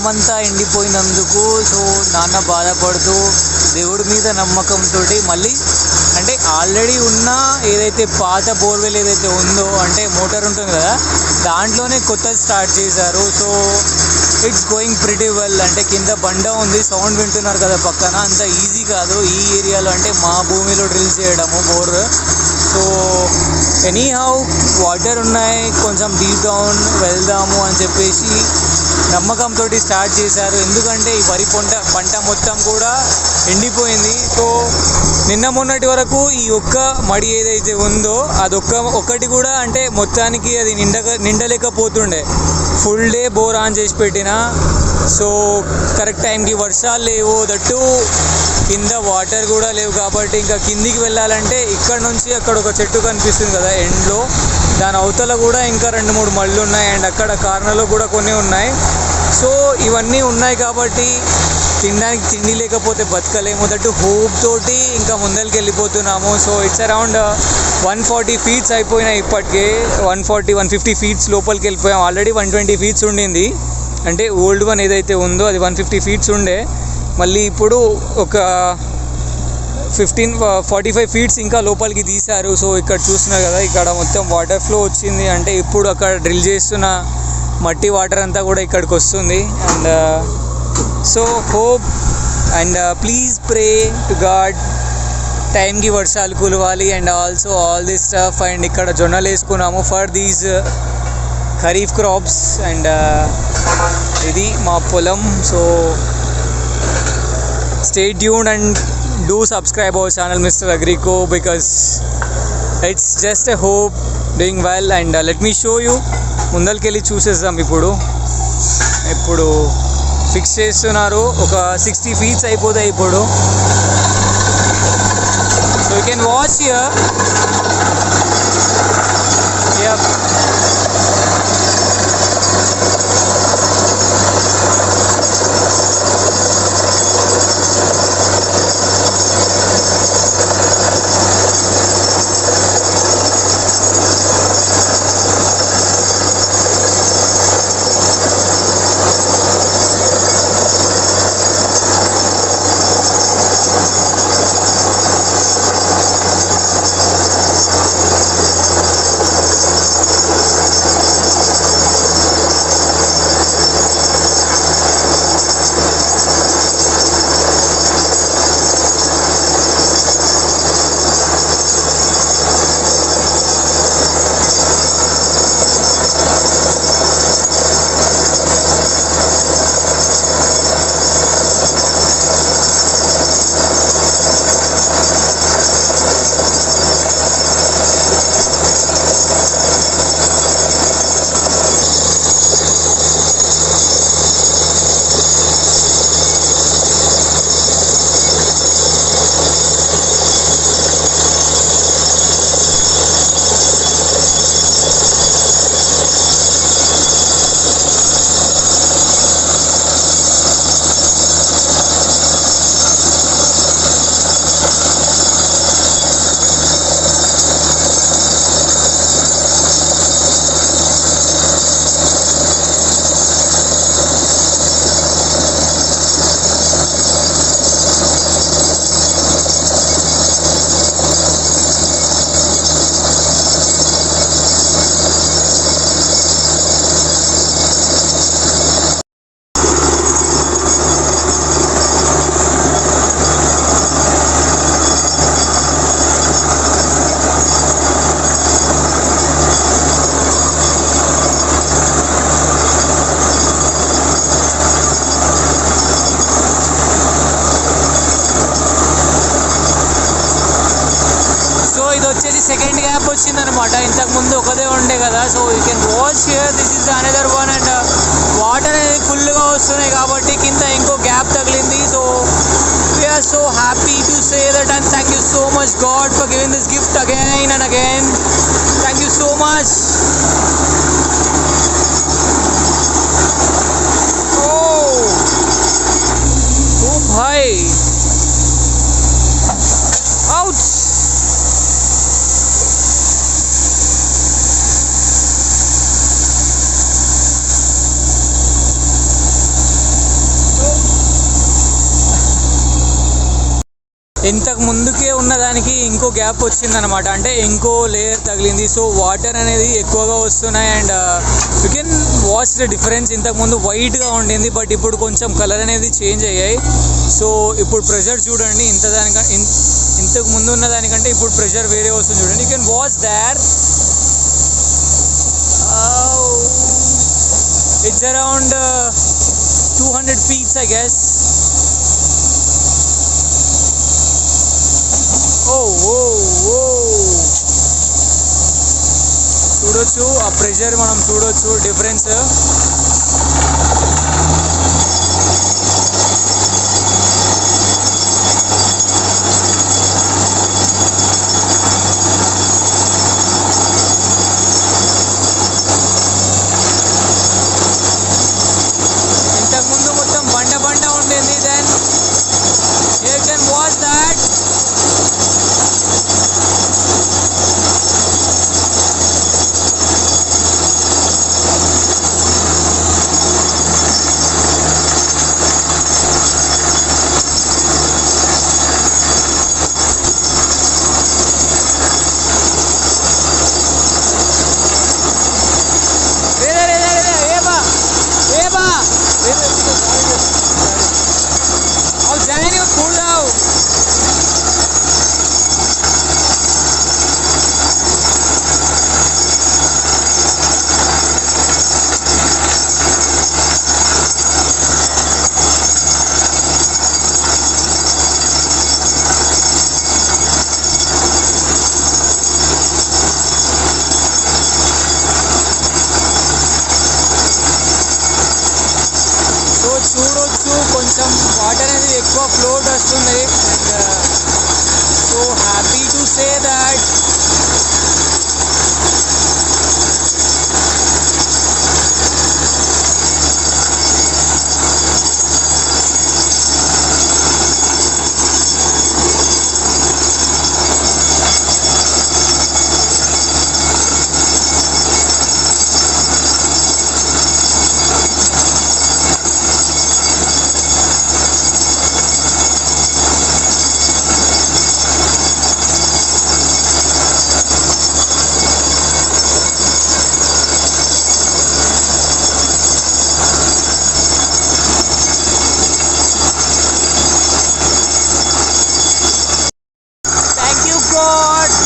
పొలమంతా ఎండిపోయినందుకు సో నాన్న బాధపడుతూ దేవుడి మీద నమ్మకంతో మళ్ళీ అంటే ఆల్రెడీ ఉన్న ఏదైతే పాత బోర్వెల్ ఏదైతే ఉందో అంటే మోటార్ ఉంటుంది కదా దాంట్లోనే కొత్తది స్టార్ట్ చేశారు. So it's going pretty well. అంటే కింద బండ ఉంది, సౌండ్ వింటున్నారు కదా పక్కన, అంత ఈజీ కాదు ఈ ఏరియాలో అంటే మా భూమిలో డ్రిల్ చేయడము bore. So any how water ఉన్నాయి, కొంచెం డీప్ డౌన్ వెళ్దాము అని చెప్పేసి నమ్మకంతో స్టార్ట్ చేశారు. ఎందుకంటే ఈ వరి పంట మొత్తం కూడా ఎండిపోయింది. సో నిన్న మొన్నటి వరకు ఈ ఒక్క మడి ఏదైతే ఉందో ఒక్కటి కూడా అంటే మొత్తానికి అది నిండలేకపోతుండే. ఫుల్ డే బోర్ ఆన్ చేసి పెట్టిన. సో కరెక్ట్ టైంకి వర్షాలు లేవు, దట్టు కింద వాటర్ కూడా లేవు. కాబట్టి ఇంకా కిందికి వెళ్ళాలంటే ఇక్కడ నుంచి అక్కడ ఒక చెట్టు కనిపిస్తుంది కదా ఎండ్లో, దాని అవతల కూడా ఇంకా 2-3 మళ్ళు ఉన్నాయి. అండ్ అక్కడ కార్నర్లో కూడా కొన్ని ఉన్నాయి. సో ఇవన్నీ ఉన్నాయి కాబట్టి తినడానికి తిండి లేకపోతే బతకలేము. దట్టు హోప్ తోటి ఇంకా ముందరికి వెళ్ళిపోతున్నాము. సో ఇట్స్ అరౌండ్ 140 feet అయిపోయినాయి ఇప్పటికే. 140-150 feet లోపలికి వెళ్ళిపోయాం. ఆల్రెడీ 120 feet ఉండింది, అంటే ఓల్డ్ వన్ ఏదైతే ఉందో అది 150 feet ఉండే. మళ్ళీ ఇప్పుడు ఒక 45 feet ఇంకా లోపలికి తీశారు. సో ఇక్కడ చూస్తున్నారు కదా, ఇక్కడ మొత్తం వాటర్ ఫ్లో వచ్చింది. అంటే ఇప్పుడు అక్కడ డ్రిల్ చేస్తున్న మట్టి వాటర్ అంతా కూడా ఇక్కడికి వస్తుంది. And so hope and please pray to God టైంకి వర్షాలు కులవాలి. And also all this stuff. And ఇక్కడ జొన్నలు వేసుకున్నాము for these kharif crops. And ఇది మా పొలం. So stay tuned and do subscribe our channel Mr. Agrico, because it's just a hope doing well. And let me show you, ముందరికి వెళ్ళి చూసేద్దాం. ఇప్పుడు ఫిక్స్ చేస్తున్నారు, ఒక 60 feet అయిపోతాయి ఇప్పుడు. So you can watch here. Yup. Second gap వచ్చిందనమాట. ఇంతకుముందు ఒకదే ఉండే కదా. So you can watch here, this is the another one. And water అనేది ఫుల్గా వస్తున్నాయి కాబట్టి కింద ఇంకో గ్యాప్ తగిలింది. So we're so happy to say that. And thank you so much God for giving this gift again and again. Thank you so much. Oh భాయ్, out. ఇంతకు ముందుకే ఉన్నదానికి ఇంకో గ్యాప్ వచ్చిందనమాట, అంటే ఇంకో లేయర్ తగిలింది. సో వాటర్ అనేది ఎక్కువగా వస్తున్నాయి and you can watch the difference. ఇంతకుముందు వైట్గా ఉండింది బట్ ఇప్పుడు కొంచెం కలర్ అనేది చేంజ్ అయ్యాయి. సో ఇప్పుడు ప్రెషర్ చూడండి, ఇంతకు ముందు ఉన్న దానికంటే ఇప్పుడు ప్రెషర్ వేరే వస్తుంది చూడండి. You can watch there. It's around 200 feet I guess. చూడొచ్చు ఆ ప్రెషర్, మనం చూడొచ్చు డిఫరెన్స్. ఇంతకుముందు మొత్తం బండ ఉండింది. Then you can watch that. చూడొచ్చు కొంచెం వాటర్ అనేది ఎక్కువ ఫ్లోట్ వస్తుంది. And so happy to say that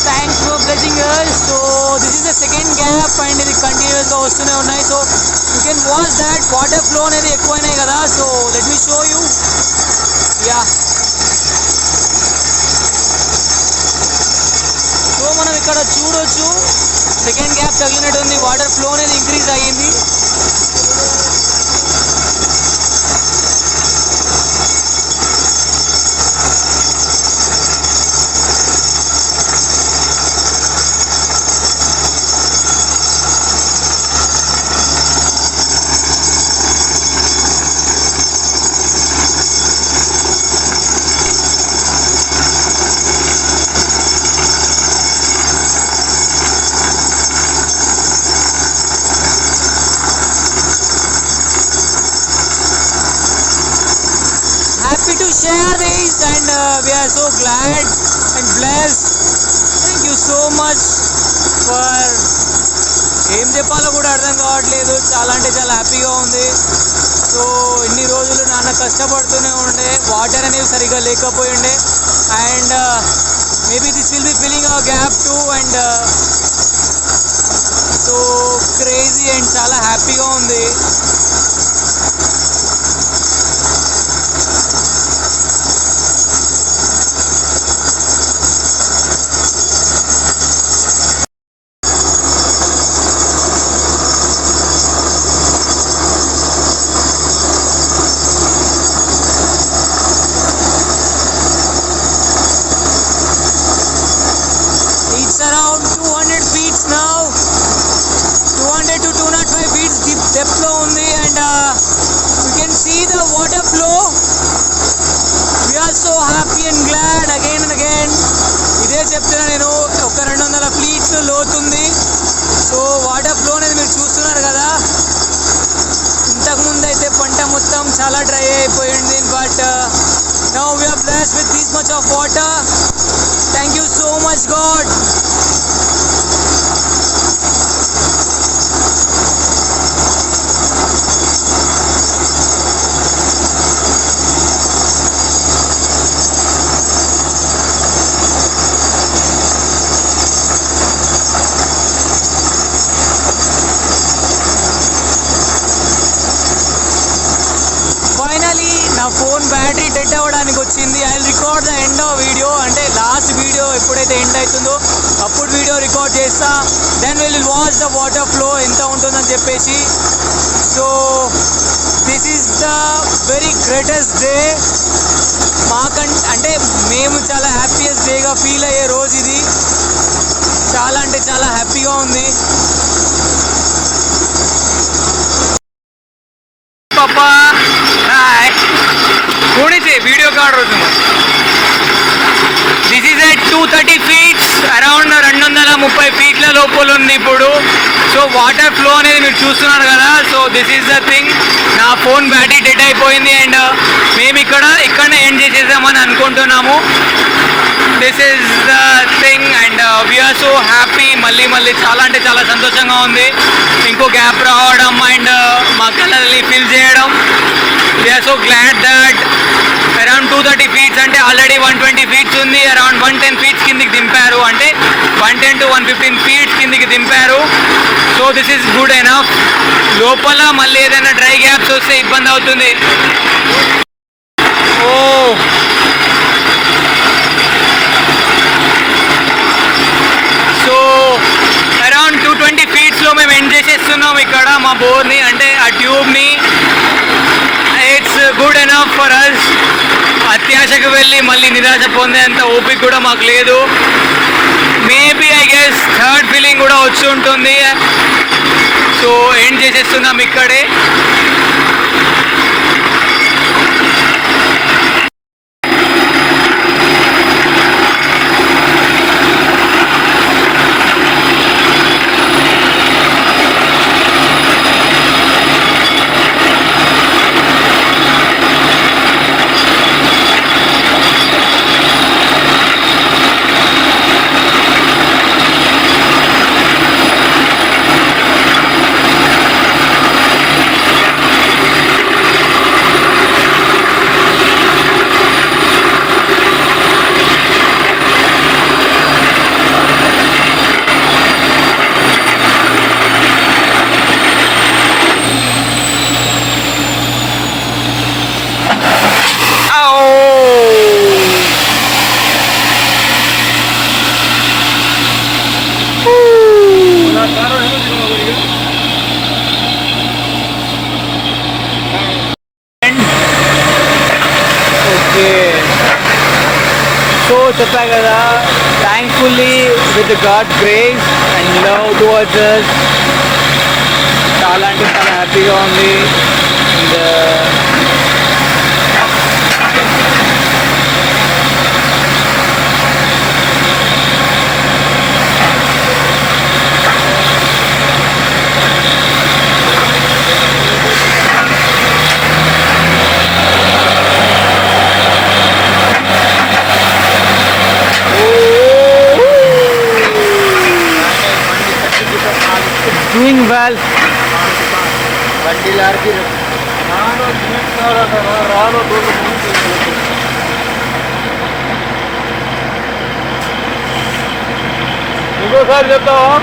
thanks for blessing us. So this is the second gap and ఇది కంటిన్యూస్గా వస్తూనే ఉన్నాయి. So you can watch that water flow అనేది ఎక్కువైనాయి కదా. So let me show you. Ya, so మనం ఇక్కడ చూడొచ్చు సెకండ్ గ్యాప్ తగిలినట్టుంది. వాటర్ ఫ్లో అనేది ఇంక్రీజ్ అయ్యింది. Happy to share this and we are so glad and blessed. Thank you so much for ఏం చెప్పాలో కూడా అర్థం కావట్లేదు. చాలా అంటే చాలా హ్యాపీగా ఉంది. సో ఇన్ని రోజులు నాన్న కష్టపడుతూనే ఉండే, వాటర్ అనేవి సరిగా లేకపోయి ఉండే and maybe this will be filling a gap two and so crazy and చాలా హ్యాపీగా ఉంది. It's around 200 feet now. 200 to 205 feet deep depth lo undi and you can see the water flow. We are so happy and glad again and again. ఇదే చెప్తున్నా నేను, ఒక 200 feet లోతుంది. So water flow అనేది మీరు చూస్తున్నారు కదా. ఇంతకుముందు అయితే పంట మొత్తం చాలా డ్రై అయిపోయింది. But now we are blessed with this much of water dead అవ్వడానికి వచ్చింది. I record the end of video, అంటే లాస్ట్ వీడియో ఎప్పుడైతే ఎండ్ అవుతుందో అప్పుడు వీడియో రికార్డ్ చేస్తా. Then will watch the water flow ఎంత ఉంటుందని చెప్పేసి. So this is the very greatest day అంటే మేము చాలా హ్యాపీయెస్ట్ డేగా ఫీల్ అయ్యే రోజు ఇది. చాలా అంటే చాలా హ్యాపీగా ఉంది. पापा हाय थोड़ी से वीडियो काट रहा हूँ. This is at 230 feets, around 230 ఫీట్ల లోపల ఉంది ఇప్పుడు. సో వాటర్ ఫ్లో అనేది మీరు చూస్తున్నారు కదా. So this is the thing. నా ఫోన్ బ్యాటరీ డెడ్ అయిపోయింది అండ్ మేము ఇక్కడనే ఎండ్ చేసేద్దామని అనుకుంటున్నాము. This is the thing and we're so happy. మళ్ళీ చాలా అంటే చాలా సంతోషంగా ఉంది ఇంకో గ్యాప్ రావడం అండ్ మా కళని ఫిల్ చేయడం. We are so glad that around 230 feets అంటే ఆల్రెడీ 120 ఫీట్స్ ఉంది. అరౌండ్ 110 ఫీట్స్ కిందికి దింపారు, అంటే 110 to 115 ఫీట్స్ కిందికి దింపారు. So this is good enough. లోపల మళ్ళీ ఏదైనా డ్రై గ్యాప్స్ వస్తే ఇబ్బంది అవుతుంది. ఓ సో అరౌండ్ 220 ఫీట్స్లో మేము ఎండ్ చేసేస్తున్నాం ఇక్కడ మా బోర్ని, అంటే ఆ ట్యూబ్ని. It's good enough for us. అత్యాశకు వెళ్ళి మళ్ళీ నిరాశ పొందేంత ఓపిక కూడా మాకు లేదు. Maybe I guess third feeling కూడా వచ్చి ఉంటుంది. సో ఎండ్ చేసేస్తున్నాం ఇక్కడే. సో చెప్పా కదా, thankfully with God grace and love towards us చాలా అంటే చాలా హ్యాపీగా ఉంది. doing well. ఇంకోసారి చెప్తావా?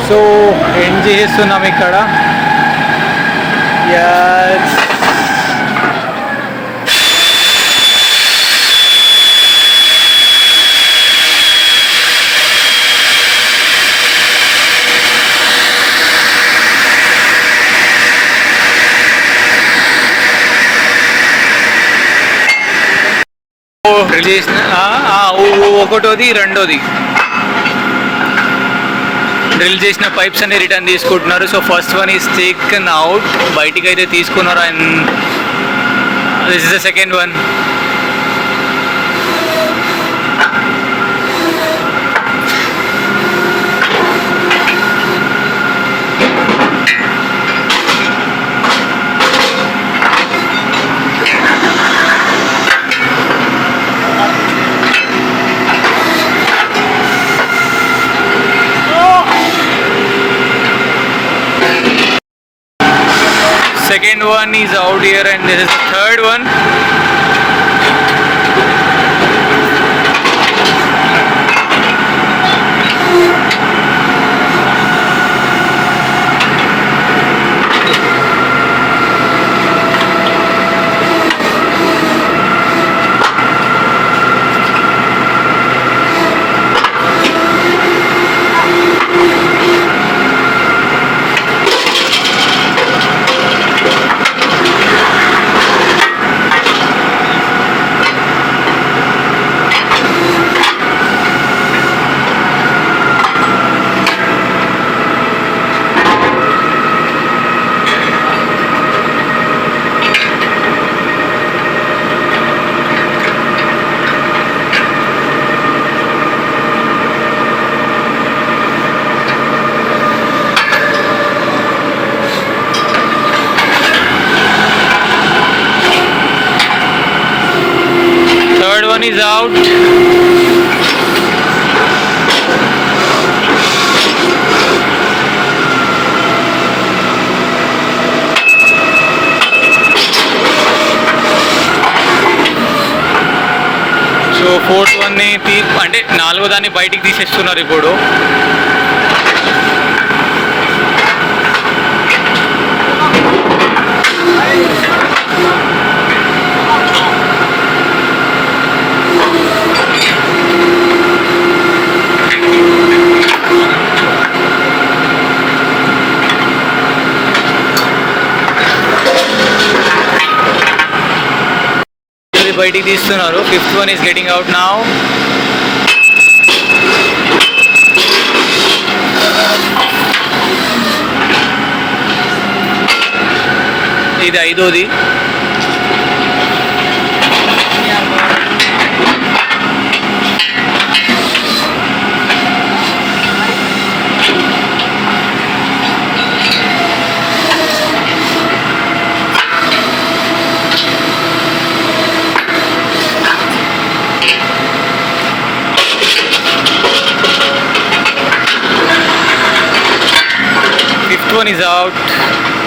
సో ఎండ్ చేస్తున్నాం ఇక్కడ. yes. ఒకటోది రెండోది డ్రిల్ చేసిన పైప్స్ అన్ని రిటర్న్ తీసుకుంటున్నారు. So first one is taken out, బయటికి అయితే తీసుకున్నారు. And this is the second one. Second one is out here and this is the third one. one is out. So fourth వన్ని అంటే నాలుగో దాన్ని బయటికి తీసేస్తున్నారు ఇప్పుడు. బయటికి తీస్తున్నారు. Fifth one is getting out now. ఇది ఐదోది. Fifth one is out.